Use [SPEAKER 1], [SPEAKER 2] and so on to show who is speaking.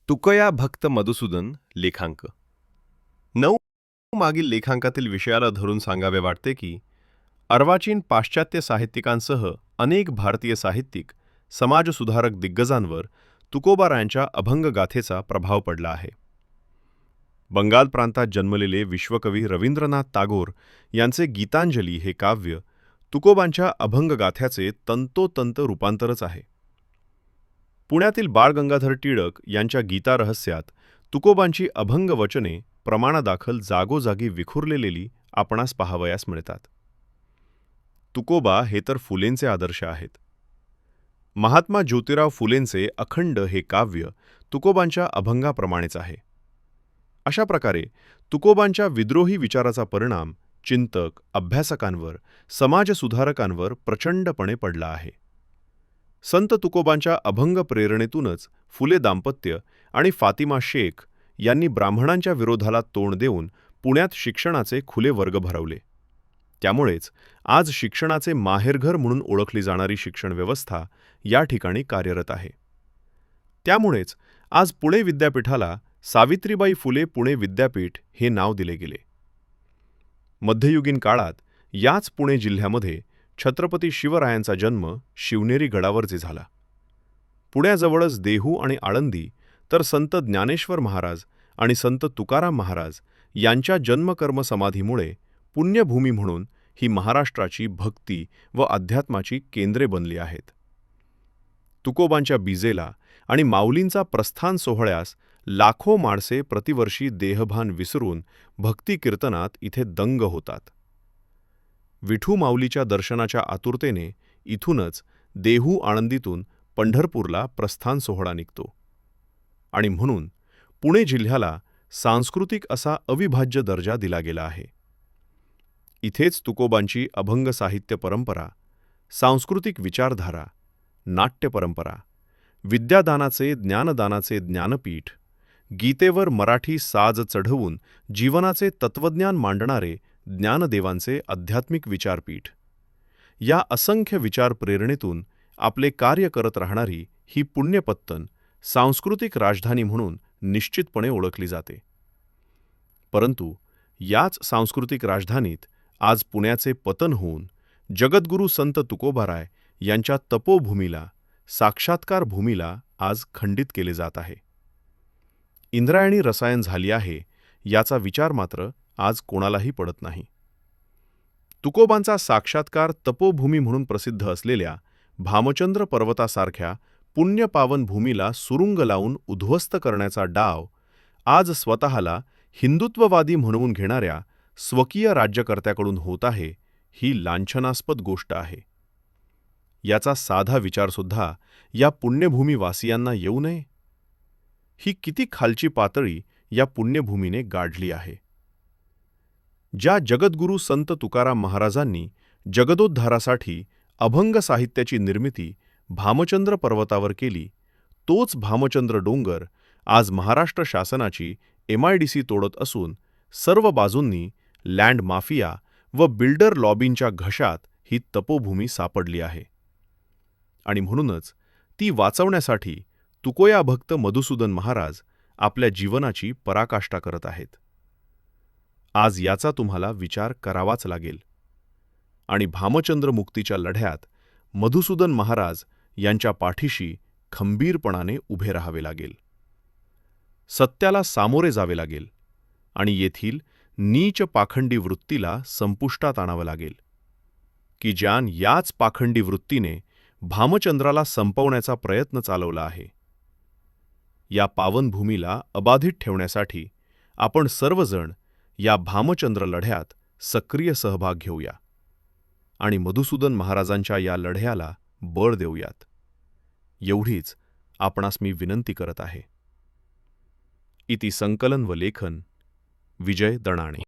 [SPEAKER 1] तुकया भक्त मधुसूदन लेखांक 9 मागील लेखांकातील विषयाला धरून सांगावे वाटते की अर्वाचीन पाश्चात्य साहित्यिकांसह अनेक भारतीय साहित्यिक समाजसुधारक दिग्गजांवर तुकोबारायांच्या अभंगगाथेचा प्रभाव पडला आहे. बंगाल प्रांतात जन्मलेले विश्वकवी रवींद्रनाथ टागोर यांचे गीतांजली हे काव्य तुकोबांच्या अभंगगाथ्याचे तंतोतंत रूपांतरच आहे. पुण्यातील बाळ गंगाधर टिळक यांच्या गीता रहस्यात तुकोबांची अभंग वचने प्रमाणादाखल जागोजागी विखुरलेली आपणास पाहावयास मिळतात. तुकोबा हे तर फुलेंचे आदर्श आहेत. महात्मा ज्योतिराव फुलेंचे अखंड हे काव्य तुकोबांच्या अभंगाप्रमाणेच आहे. अशा प्रकारे तुकोबांच्या विद्रोही विचाराचा परिणाम चिंतक, अभ्यासकांवर, समाजसुधारकांवर प्रचंडपणे पडला आहे. संत तुकोबांच्या अभंग प्रेरणेतूनच फुले दाम्पत्य आणि फातिमा शेख यांनी ब्राह्मणांच्या विरोधाला तोंड देऊन पुण्यात शिक्षणाचे खुले वर्ग भरवले. त्यामुळेच आज शिक्षणाचे माहेरघर म्हणून ओळखली जाणारी शिक्षण व्यवस्था या ठिकाणी कार्यरत आहे. त्यामुळेच आज पुणे विद्यापीठाला सावित्रीबाई फुले पुणे विद्यापीठ हे नाव दिले गेले. मध्ययुगीन काळात याच पुणे जिल्ह्यामध्ये छत्रपती शिवरायांचा जन्म शिवनेरी गडावरचे झाला. पुण्याजवळच देहू आणि आळंदी तर संत ज्ञानेश्वर महाराज आणि संत तुकाराम महाराज यांच्या जन्मकर्म समाधीमुळे पुण्यभूमी म्हणून ही महाराष्ट्राची भक्ती व अध्यात्माची केंद्रे बनली आहेत. तुकोबांच्या बीजेला आणि माऊलींचा प्रस्थान सोहळ्यास लाखो माणसे प्रतिवर्षी देहभान विसरून भक्ती कीर्तनात इथे दंग होतात. विठू माऊलीच्या दर्शनाच्या आतुरतेने इथूनच देहू आळंदीतून पंढरपूरला प्रस्थान सोहळा निघतो. आणि म्हणून पुणे जिल्ह्याला सांस्कृतिक असा अविभाज्य दर्जा दिला गेला आहे. इथेच तुकोबांची अभंग साहित्य परंपरा, सांस्कृतिक विचारधारा, नाट्य परंपरा, विद्यादानाचे ज्ञानदानाचे ज्ञानपीठ, गीतेवर मराठी साज चढवून जीवनाचे तत्त्वज्ञान मांडणारे ज्ञानदेवांचे आध्यात्मिक विचारपीठ, या असंख्य विचार प्रेरणेतून आपले कार्य करत राहणारी ही पुण्यपत्तन सांस्कृतिक राजधानी म्हणून निश्चितपणे ओळखली जाते. परंतु याच सांस्कृतिक राजधानीत आज पुण्याचे पतन होऊन जगद्गुरू संत तुकोबाराय यांच्या तपोभूमीला, साक्षात्कार भूमीला आज खंडित केले जात आहे. इंद्रायणी रसायन झाली आहे याचा विचार मात्र आज कोणालाही पडत नाही. तुकोबांचा साक्षात्कार तपोभूमी म्हणून प्रसिद्ध असलेल्या भामचंद्र पर्वतासारख्या पुण्यपावन भूमीला सुरुंग लावून उद्ध्वस्त करण्याचा डाव आज स्वतःला हिंदुत्ववादी म्हणवून घेणाऱ्या स्वकीय राज्यकर्त्याकडून होत आहे, ही लांछनास्पद गोष्ट आहे. याचा साधा विचारसुद्धा या पुण्यभूमीवासियांना येऊ नये. ही किती खालची पातळी या पुण्यभूमीने गाढली आहे. ज्या जगद्गुरू संत तुकाराम महाराजांनी जगदोद्धारासाठी अभंग साहित्याची निर्मिती भामचंद्र पर्वतावर केली, तोच भामचंद्र डोंगर आज महाराष्ट्र शासनाची MIDC तोडत असून सर्व बाजूंनी लँड माफिया व बिल्डर लॉबींच्या घशात ही तपोभूमी सापडली आहे. आणि म्हणूनच ती वाचवण्यासाठी तुकोया भक्त मधुसूदन महाराज आपल्या जीवनाची पराकाष्ठा करत आहेत. आज याचा तुम्हाला विचार करावाच लागेल. आणि भामचंद्र मुक्तीच्या लढ्यात मधुसूदन महाराज यांच्या पाठीशी खंबीरपणाने उभे राहावे लागेल. सत्याला सामोरे जावे लागेल आणि येथील नीच पाखंडी वृत्तीला संपुष्टात आणावं लागेल, की ज्यान याच पाखंडी वृत्तीने भामचंद्राला संपवण्याचा प्रयत्न चालवला आहे. या पावनभूमीला अबाधित ठेवण्यासाठी आपण सर्वजण या भामचंद्र लढ्यात सक्रिय सहभाग घेऊया आणि मधुसूदन महाराजांच्या या लढ्याला बळ देऊयात, एवढीच आपणास मी विनंती करत आहे. इति संकलन व लेखन विजय दणाणे.